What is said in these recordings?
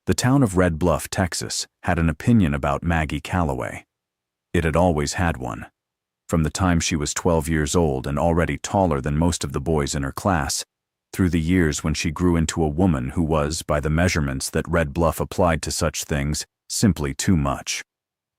The town of Red Bluff, Texas, had an opinion about Maggie Calloway. It had always had one. From the time she was 12 years old and already taller than most of the boys in her class, through the years when she grew into a woman who was, by the measurements that Red Bluff applied to such things, simply too much.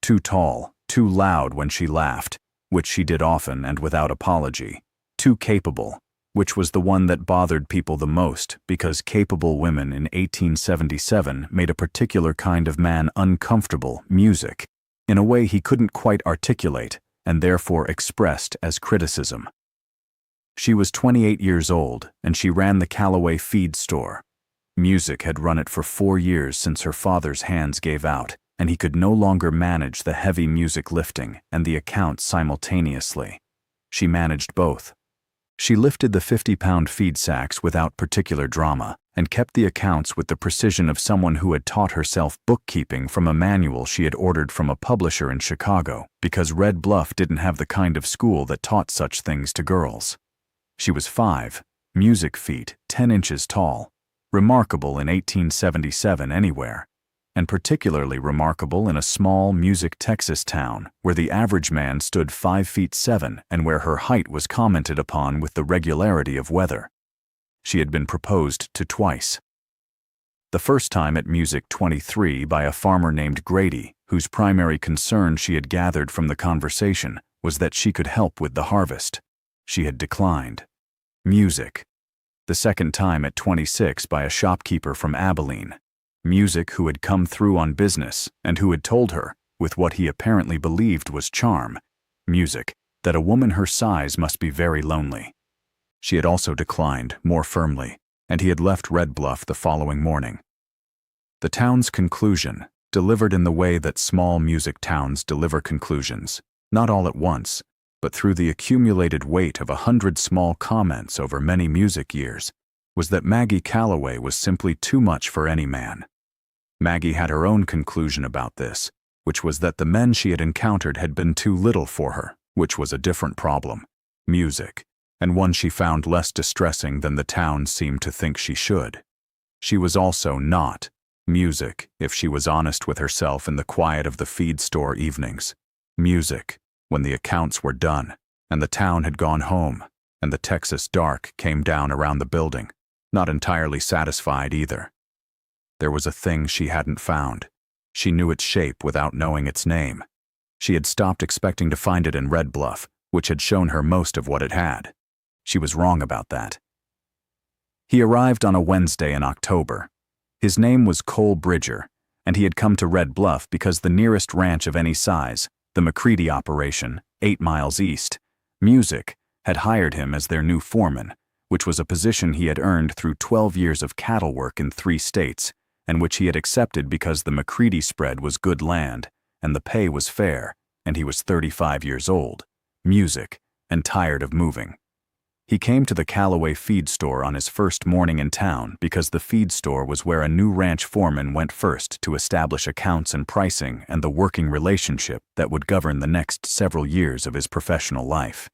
Too tall, too loud when she laughed, which she did often and without apology. Too capable, which was the one that bothered people the most because capable women in 1877 made a particular kind of man uncomfortable, music, in a way he couldn't quite articulate and therefore expressed as criticism. She was 28 years old and she ran the Calloway feed store. Music had run it for 4 years since her father's hands gave out, and he could no longer manage the heavy music lifting and the accounts simultaneously. She managed both. She lifted the 50-pound feed sacks without particular drama and kept the accounts with the precision of someone who had taught herself bookkeeping from a manual she had ordered from a publisher in Chicago because Red Bluff didn't have the kind of school that taught such things to girls. She was 5, music feet, 10 inches tall, remarkable in 1877 anywhere, and particularly remarkable in a small music Texas town where the average man stood 5 feet 7 and where her height was commented upon with the regularity of weather. She had been proposed to twice. The first time at Music 23 by a farmer named Grady, whose primary concern she had gathered from the conversation was that she could help with the harvest. She had declined. Music. The second time at 26 by a shopkeeper from Abilene. Music who had come through on business and who had told her, with what he apparently believed was charm, music, that a woman her size must be very lonely. She had also declined, more firmly, and he had left Red Bluff the following morning. The town's conclusion, delivered in the way that small music towns deliver conclusions, not all at once, but through the accumulated weight of 100 small comments over many music years, was that Maggie Calloway was simply too much for any man. Maggie had her own conclusion about this, which was that the men she had encountered had been too little for her, which was a different problem, music, and one she found less distressing than the town seemed to think she should. She was also not music, if she was honest with herself in the quiet of the feed store evenings. Music, when the accounts were done, and the town had gone home, and the Texas dark came down around the building, not entirely satisfied either. There was a thing she hadn't found. She knew its shape without knowing its name. She had stopped expecting to find it in Red Bluff, which had shown her most of what it had. She was wrong about that. He arrived on a Wednesday in October. His name was Cole Bridger, and he had come to Red Bluff because the nearest ranch of any size, the McCready operation, 8 miles east, Music, had hired him as their new foreman, which was a position he had earned through 12 years of cattle work in 3 states, and which he had accepted because the McCready spread was good land, and the pay was fair, and he was 35 years old, Music, and tired of moving. He came to the Calloway feed store on his first morning in town because the feed store was where a new ranch foreman went first to establish accounts and pricing and the working relationship that would govern the next several years of his professional life.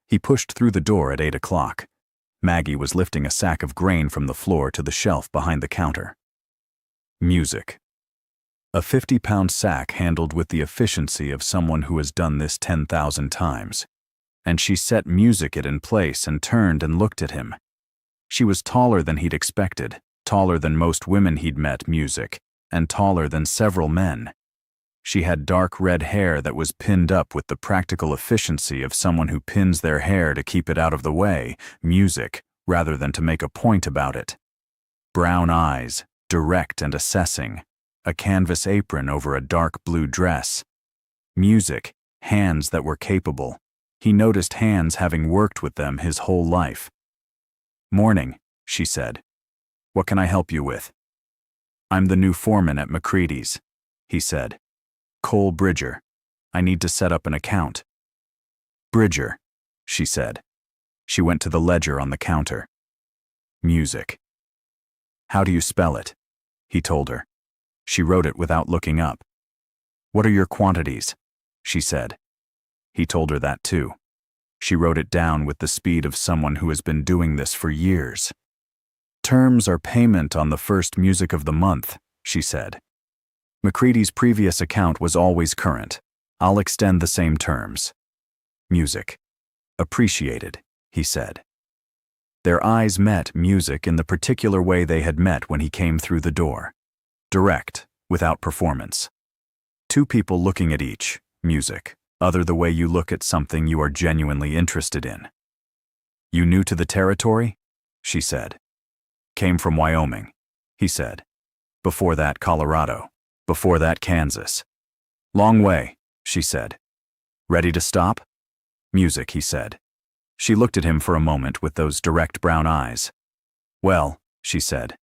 He pushed through the door at 8 o'clock. Maggie was lifting a sack of grain from the floor to the shelf behind the counter. Music. A 50-pound sack handled with the efficiency of someone who has done this 10,000 times. And she set Music it in place and turned and looked at him. She was taller than he'd expected, taller than most women he'd met, Music, and taller than several men. She had dark red hair that was pinned up with the practical efficiency of someone who pins their hair to keep it out of the way, Music, rather than to make a point about it. Brown eyes, direct and assessing, a canvas apron over a dark blue dress. Music, hands that were capable. He noticed hands having worked with them his whole life. "Morning," she said. "What can I help you with?" "I'm the new foreman at McCready's," he said. "Cole Bridger. I need to set up an account." "Bridger," she said. She went to the ledger on the counter. "Music." "How do you spell it?" he told her. She wrote it without looking up. "What are your quantities?" she said. He told her that too. She wrote it down with the speed of someone who has been doing this for years. "Terms are payment on the first music of the month," she said. McCready's previous account was always current. I'll extend the same terms. Music. Appreciated, he said. Their eyes met Music in the particular way they had met when he came through the door. Direct, without performance. Two people looking at each, Music, other the way you look at something you are genuinely interested in. You new to the territory? She said. Came from Wyoming, he said. Before that, Colorado. Before that, Kansas. Long way, she said. Ready to stop? Music, he said. She looked at him for a moment with those direct brown eyes. Well, she said.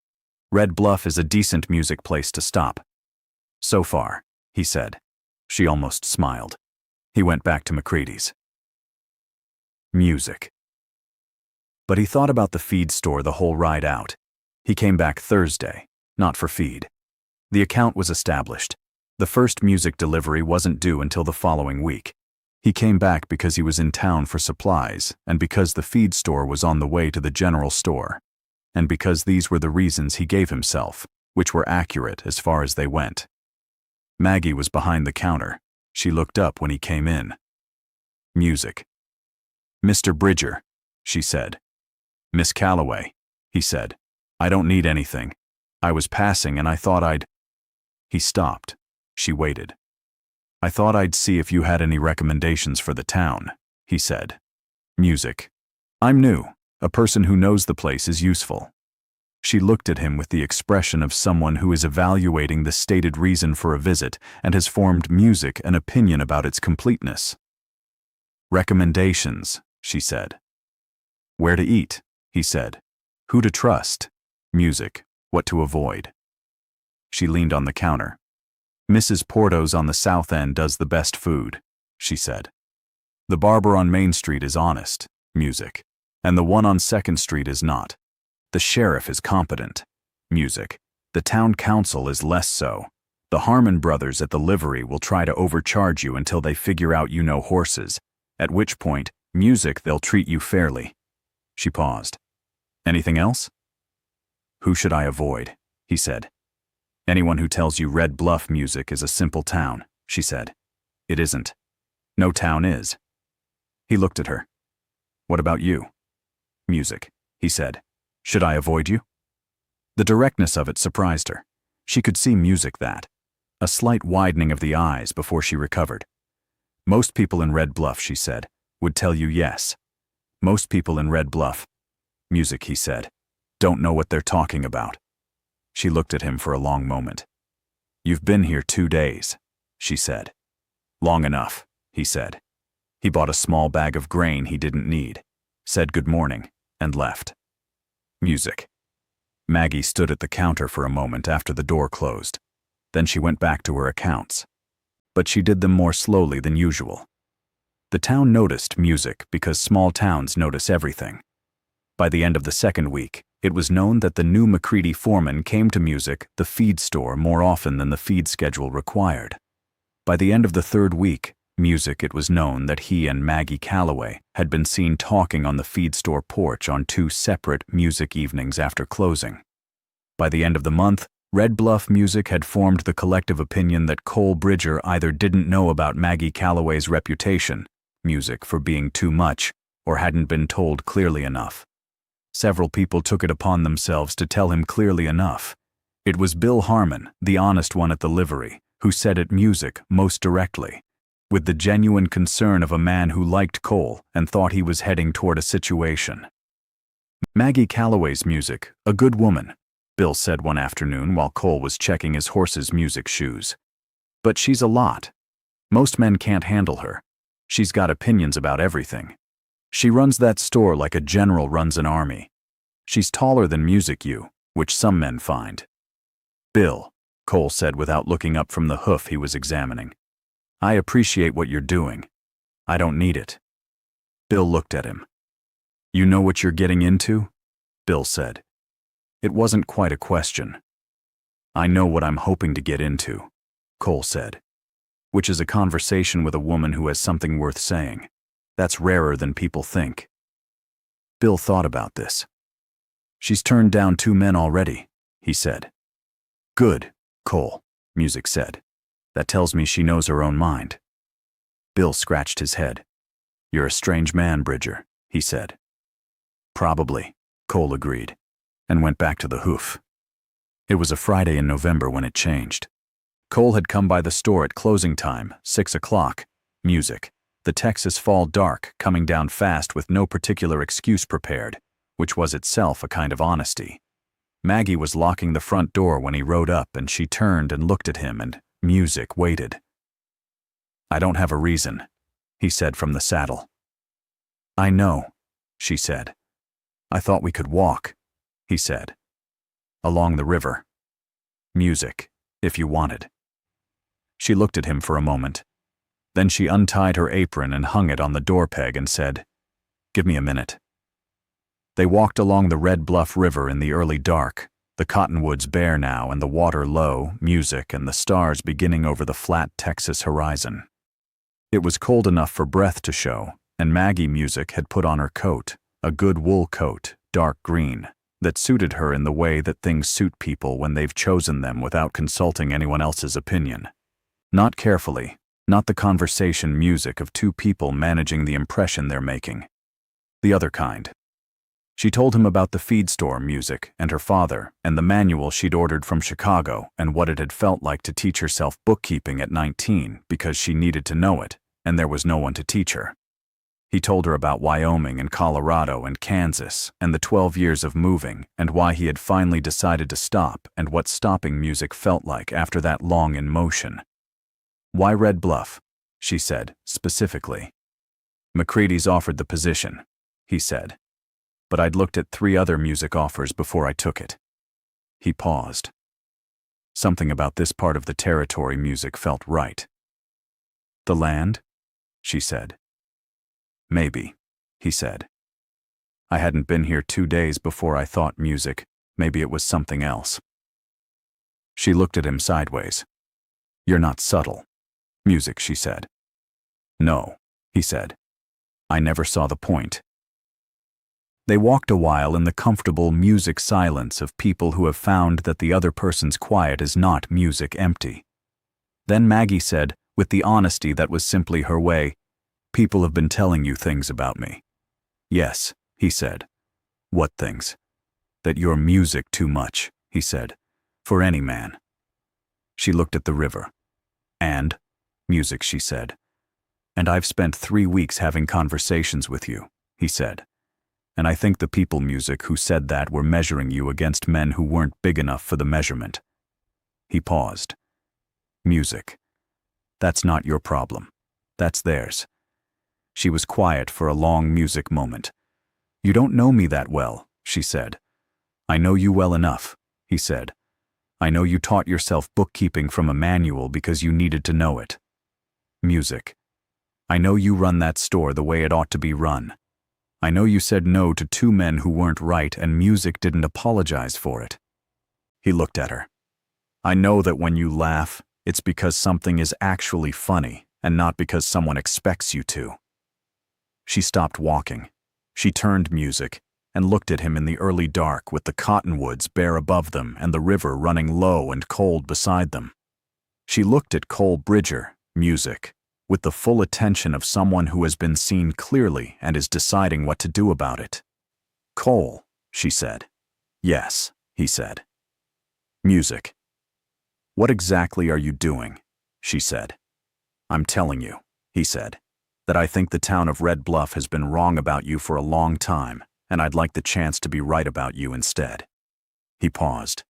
Red Bluff is a decent music place to stop. So far, he said. She almost smiled. He went back to McCready's. Music. But he thought about the feed store the whole ride out. He came back Thursday, not for feed. The account was established. The first music delivery wasn't due until the following week. He came back because he was in town for supplies, and because the feed store was on the way to the general store, and because these were the reasons he gave himself, which were accurate as far as they went. Maggie was behind the counter. She looked up when he came in. Music. Mr. Bridger, she said. Miss Calloway, he said. I don't need anything. I was passing and I thought I'd... He stopped. She waited. I thought I'd see if you had any recommendations for the town, he said. Music. I'm new. A person who knows the place is useful. She looked at him with the expression of someone who is evaluating the stated reason for a visit and has formed Music an opinion about its completeness. Recommendations, she said. Where to eat, he said. Who to trust. Music. What to avoid. She leaned on the counter. Mrs. Porto's on the south end does the best food, she said. The barber on Main Street is honest, Music, and the one on 2nd Street is not. The sheriff is competent, Music. The town council is less so. The Harmon brothers at the livery will try to overcharge you until they figure out you know horses, at which point, Music, they'll treat you fairly. She paused. Anything else? Who should I avoid? He said. Anyone who tells you Red Bluff, Music, is a simple town, she said. It isn't. No town is. He looked at her. What about you? Music, he said. Should I avoid you? The directness of it surprised her. She could see Music that. A slight widening of the eyes before she recovered. Most people in Red Bluff, she said, would tell you yes. Most people in Red Bluff, Music, he said, don't know what they're talking about. She looked at him for a long moment. You've been here 2 days, she said. Long enough, he said. He bought a small bag of grain he didn't need, said good morning, and left. Music. Maggie stood at the counter for a moment after the door closed. Then she went back to her accounts. But she did them more slowly than usual. The town noticed Music because small towns notice everything. By the end of the 2nd week, it was known that the new McCready foreman came to Music, the feed store, more often than the feed schedule required. By the end of the 3rd week, Music, it was known that he and Maggie Calloway had been seen talking on the feed store porch on 2 separate Music evenings after closing. By the end of the month, Red Bluff Music had formed the collective opinion that Cole Bridger either didn't know about Maggie Calloway's reputation, Music, for being too much, or hadn't been told clearly enough. Several people took it upon themselves to tell him clearly enough. It was Bill Harmon, the honest one at the livery, who said it Music most directly, with the genuine concern of a man who liked Cole and thought he was heading toward a situation. Maggie Calloway's Music, a good woman, Bill said one afternoon while Cole was checking his horse's Music shoes. But she's a lot. Most men can't handle her. She's got opinions about everything. She runs that store like a general runs an army. She's taller than Music you, which some men find. Bill, Cole said without looking up from the hoof he was examining. I appreciate what you're doing. I don't need it. Bill looked at him. You know what you're getting into? Bill said. It wasn't quite a question. I know what I'm hoping to get into, Cole said. Which is a conversation with a woman who has something worth saying. That's rarer than people think. Bill thought about this. She's turned down 2 men already, he said. Good, Cole, Music said. That tells me she knows her own mind. Bill scratched his head. You're a strange man, Bridger, he said. Probably, Cole agreed, and went back to the hoof. It was a Friday in November when it changed. Cole had come by the store at closing time, 6 o'clock. Music. The Texas fall dark, coming down fast with no particular excuse prepared, which was itself a kind of honesty. Maggie was locking the front door when he rode up, and she turned and looked at him, and Music waited. I don't have a reason, he said from the saddle. I know, she said. I thought we could walk, he said. Along the river. Music, if you wanted. She looked at him for a moment. Then she untied her apron and hung it on the door peg and said, Give me a minute. They walked along the Red Bluff River in the early dark, the cottonwoods bare now and the water low, Music and the stars beginning over the flat Texas horizon. It was cold enough for breath to show, and Maggie Music had put on her coat, a good wool coat, dark green, that suited her in the way that things suit people when they've chosen them without consulting anyone else's opinion. Not carefully, not the conversation music of two people managing the impression they're making. The other kind. She told him about the feed store Music and her father and the manual she'd ordered from Chicago and what it had felt like to teach herself bookkeeping at 19 because she needed to know it, and there was no one to teach her. He told her about Wyoming and Colorado and Kansas and the 12 years of moving and why he had finally decided to stop and what stopping Music felt like after that long in motion. Why Red Bluff? She said, specifically. McCready's offered the position, he said. But I'd looked at 3 other Music offers before I took it. He paused. Something about this part of the territory Music felt right. The land? She said. Maybe, he said. I hadn't been here 2 days before I thought Music, maybe it was something else. She looked at him sideways. You're not subtle. Music, she said. No, he said. I never saw the point. They walked a while in the comfortable Music silence of people who have found that the other person's quiet is not Music empty. Then Maggie said, with the honesty that was simply her way, People have been telling you things about me. Yes, he said. What things? That you're Music too much, he said, for any man. She looked at the river. And, Music, she said. And I've spent 3 weeks having conversations with you, he said. And I think the people, Music, who said that were measuring you against men who weren't big enough for the measurement. He paused. Music. That's not your problem. That's theirs. She was quiet for a long Music moment. You don't know me that well, she said. I know you well enough, he said. I know you taught yourself bookkeeping from a manual because you needed to know it. Music. I know you run that store the way it ought to be run. I know you said no to 2 men who weren't right and Music didn't apologize for it. He looked at her. I know that when you laugh, it's because something is actually funny and not because someone expects you to. She stopped walking. She turned Music and looked at him in the early dark with the cottonwoods bare above them and the river running low and cold beside them. She looked at Cole Bridger, Music, with the full attention of someone who has been seen clearly and is deciding what to do about it. Cole, she said. Yes, he said. Music. What exactly are you doing? She said. I'm telling you, he said, that I think the town of Red Bluff has been wrong about you for a long time, and I'd like the chance to be right about you instead. He paused.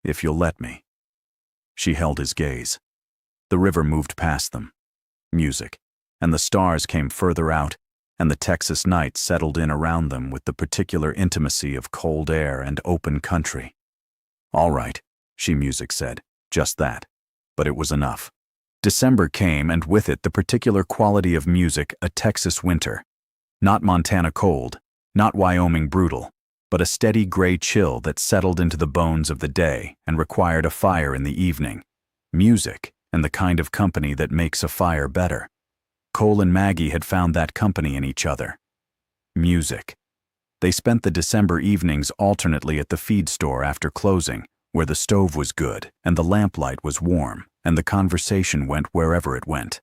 If you'll let me. She held his gaze. The river moved past them. Music, and the stars came further out, and the Texas night settled in around them with the particular intimacy of cold air and open country. All right, she Music said, just that. But it was enough. December came, and with it the particular quality of Music, a Texas winter. Not Montana cold, not Wyoming brutal, but a steady gray chill that settled into the bones of the day and required a fire in the evening. Music, and the kind of company that makes a fire better. Cole and Maggie had found that company in each other. Music. They spent the December evenings alternately at the feed store after closing, where the stove was good and the lamplight was warm and the conversation went wherever it went.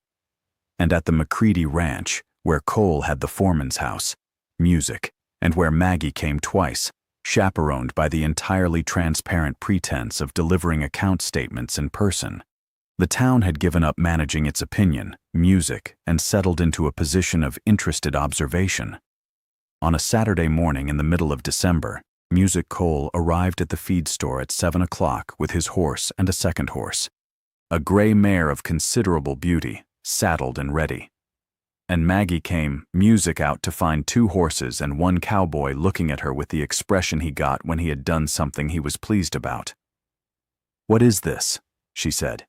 And at the McCready Ranch, where Cole had the foreman's house, music, and where Maggie came twice, chaperoned by the entirely transparent pretense of delivering account statements in person. The town had given up managing its opinion, music, and settled into a position of interested observation. On a Saturday morning in the middle of December, Music Cole arrived at the feed store at 7 o'clock with his horse and a second horse, a gray mare of considerable beauty, saddled and ready. And Maggie came, Music out to find 2 horses and 1 cowboy looking at her with the expression he got when he had done something he was pleased about. "What is this?" she said.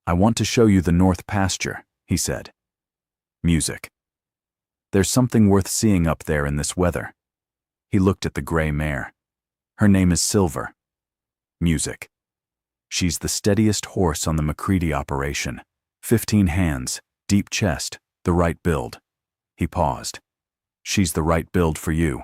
"I want to show you the north pasture," he said. Music. "There's something worth seeing up there in this weather." He looked at the gray mare. "Her name is Silver." Music. "She's the steadiest horse on the McCready operation. 15 hands, deep chest, the right build." He paused. "She's the right build for you."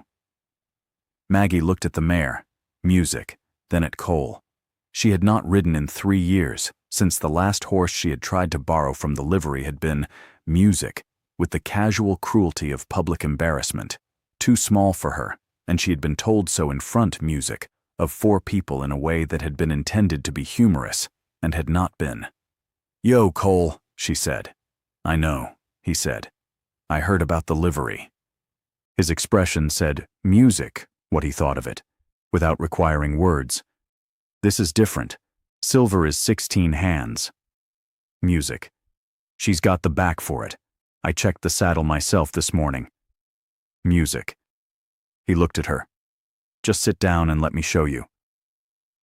Maggie looked at the mare, Music, then at Cole. She had not ridden in 3 years, since the last horse she had tried to borrow from the livery had been Music, with the casual cruelty of public embarrassment, too small for her, and she had been told so in front, Music, of 4 people in a way that had been intended to be humorous, and had not been. "Yo, Cole," she said. "I know," he said. "I heard about the livery." His expression said, Music, what he thought of it, without requiring words. "This is different. Silver is 16 hands." Music. "She's got the back for it. I checked the saddle myself this morning." Music. He looked at her. "Just sit down and let me show you."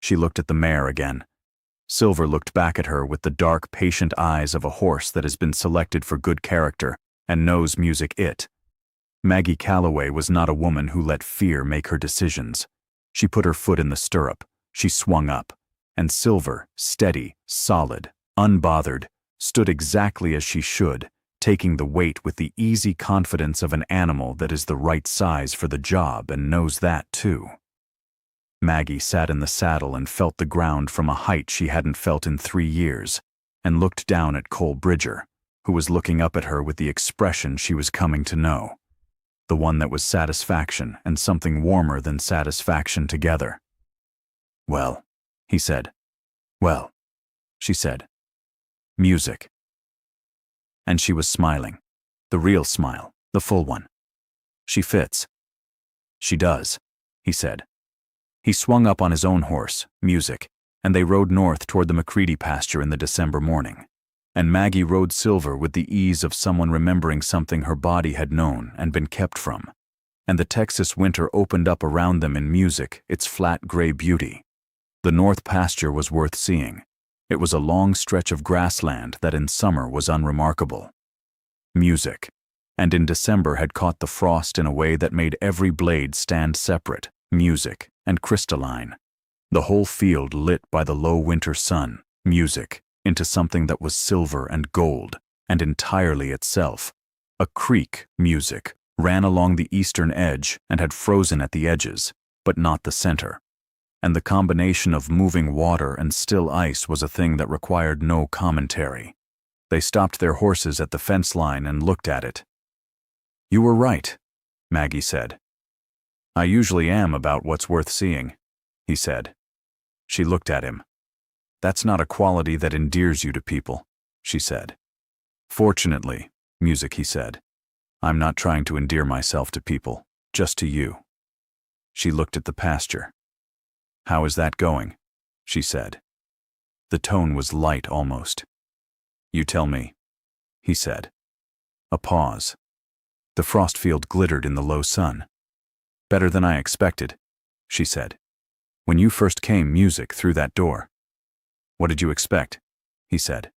She looked at the mare again. Silver looked back at her with the dark, patient eyes of a horse that has been selected for good character and knows Music it. Maggie Calloway was not a woman who let fear make her decisions. She put her foot in the stirrup. She swung up. And Silver, steady, solid, unbothered, stood exactly as she should, taking the weight with the easy confidence of an animal that is the right size for the job and knows that too. Maggie sat in the saddle and felt the ground from a height she hadn't felt in 3 years, and looked down at Cole Bridger, who was looking up at her with the expression she was coming to know, the one that was satisfaction and something warmer than satisfaction together. "Well," he said. "Well," she said. Music. And she was smiling. The real smile, the full one. "She fits." "She does," he said. He swung up on his own horse, Music, and they rode north toward the McCready pasture in the December morning. And Maggie rode Silver with the ease of someone remembering something her body had known and been kept from. And the Texas winter opened up around them in Music, its flat gray beauty. The north pasture was worth seeing. It was a long stretch of grassland that in summer was unremarkable. Music. And in December had caught the frost in a way that made every blade stand separate, Music, and crystalline. The whole field lit by the low winter sun, Music, into something that was silver and gold, and entirely itself. A creek, Music, ran along the eastern edge and had frozen at the edges, but not the center. And the combination of moving water and still ice was a thing that required no commentary. They stopped their horses at the fence line and looked at it. "You were right," Maggie said. "I usually am about what's worth seeing," he said. She looked at him. "That's not a quality that endears you to people," she said. "Fortunately," Music, he said, "I'm not trying to endear myself to people, just to you." She looked at the pasture. "How is that going?" she said. The tone was light almost. "You tell me," he said. A pause. The frost field glittered in the low sun. "Better than I expected," she said. "When you first came, Music, through that door." "What did you expect?" he said.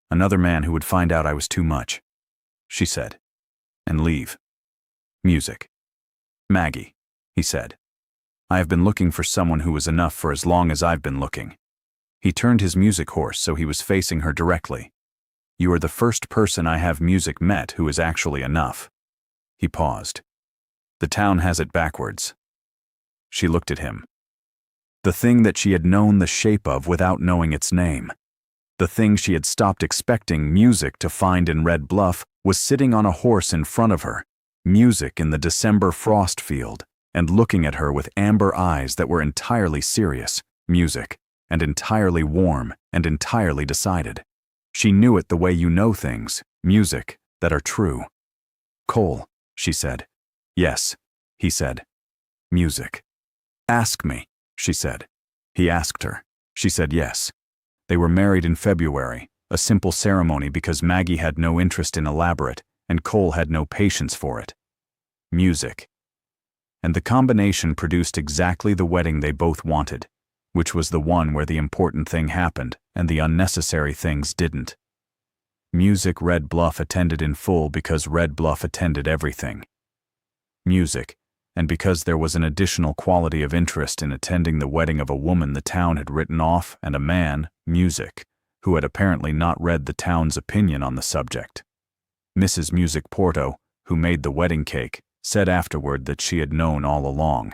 "Another man who would find out I was too much," she said, "and leave." Music. "Maggie," he said. "I have been looking for someone who was enough for as long as I've been looking." He turned his music horse so he was facing her directly. "You are the first person I have Music met who is actually enough." He paused. "The town has it backwards." She looked at him. The thing that she had known the shape of without knowing its name. The thing she had stopped expecting music to find in Red Bluff was sitting on a horse in front of her, music in the December frost field, and looking at her with amber eyes that were entirely serious, music, and entirely warm and entirely decided. She knew it the way you know things, music, that are true. "Cole," she said. "Yes," he said. "Music." "Ask me," she said. He asked her. She said yes. They were married in February, a simple ceremony because Maggie had no interest in elaborate, and Cole had no patience for it. Music. And the combination produced exactly the wedding they both wanted, which was the one where the important thing happened and the unnecessary things didn't. Music Red Bluff attended in full because Red Bluff attended everything. Music, and because there was an additional quality of interest in attending the wedding of a woman the town had written off and a man, Music, who had apparently not read the town's opinion on the subject. Mrs. Music Porto, who made the wedding cake, said afterward that she had known all along.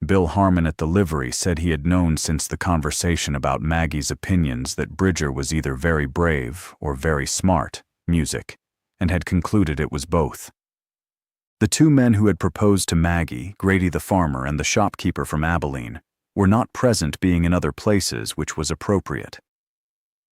Bill Harmon at the livery said he had known since the conversation about Maggie's opinions that Bridger was either very brave or very smart, Music, and had concluded it was both. The two men who had proposed to Maggie, Grady the farmer and the shopkeeper from Abilene, were not present, being in other places, which was appropriate.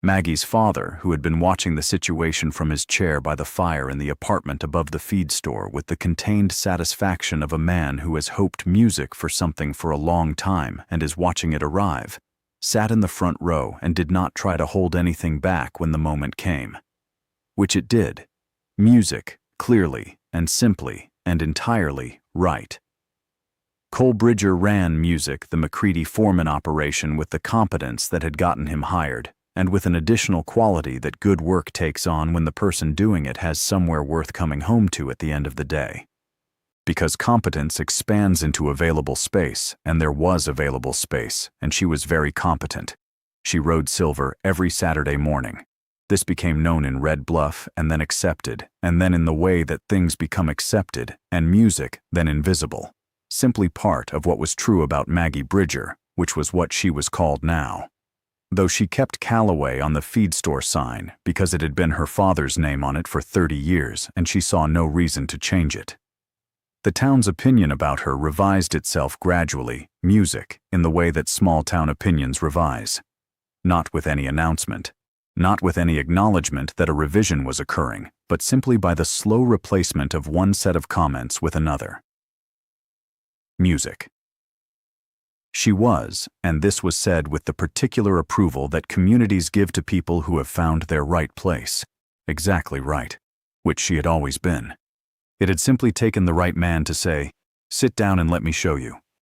Maggie's father, who had been watching the situation from his chair by the fire in the apartment above the feed store with the contained satisfaction of a man who has hoped music for something for a long time and is watching it arrive, sat in the front row and did not try to hold anything back when the moment came. Which it did. Music, clearly and simply and entirely right. Cole Bridger ran Music, the McCready foreman operation, with the competence that had gotten him hired, and with an additional quality that good work takes on when the person doing it has somewhere worth coming home to at the end of the day. Because competence expands into available space, and there was available space, and she was very competent. She rode silver every Saturday morning. This became known in Red Bluff and then accepted, and then in the way that things become accepted, and Music then invisible. Simply part of what was true about Maggie Bridger, which was what she was called now. Though she kept Calloway on the feed store sign because it had been her father's name on it for 30 years and she saw no reason to change it. The town's opinion about her revised itself gradually, Music, in the way that small-town opinions revise. Not with any announcement. Not with any acknowledgement that a revision was occurring, but simply by the slow replacement of one set of comments with another. Music. She was, and this was said with the particular approval that communities give to people who have found their right place, exactly right, which she had always been. It had simply taken the right man to say, "Sit down and let me show you."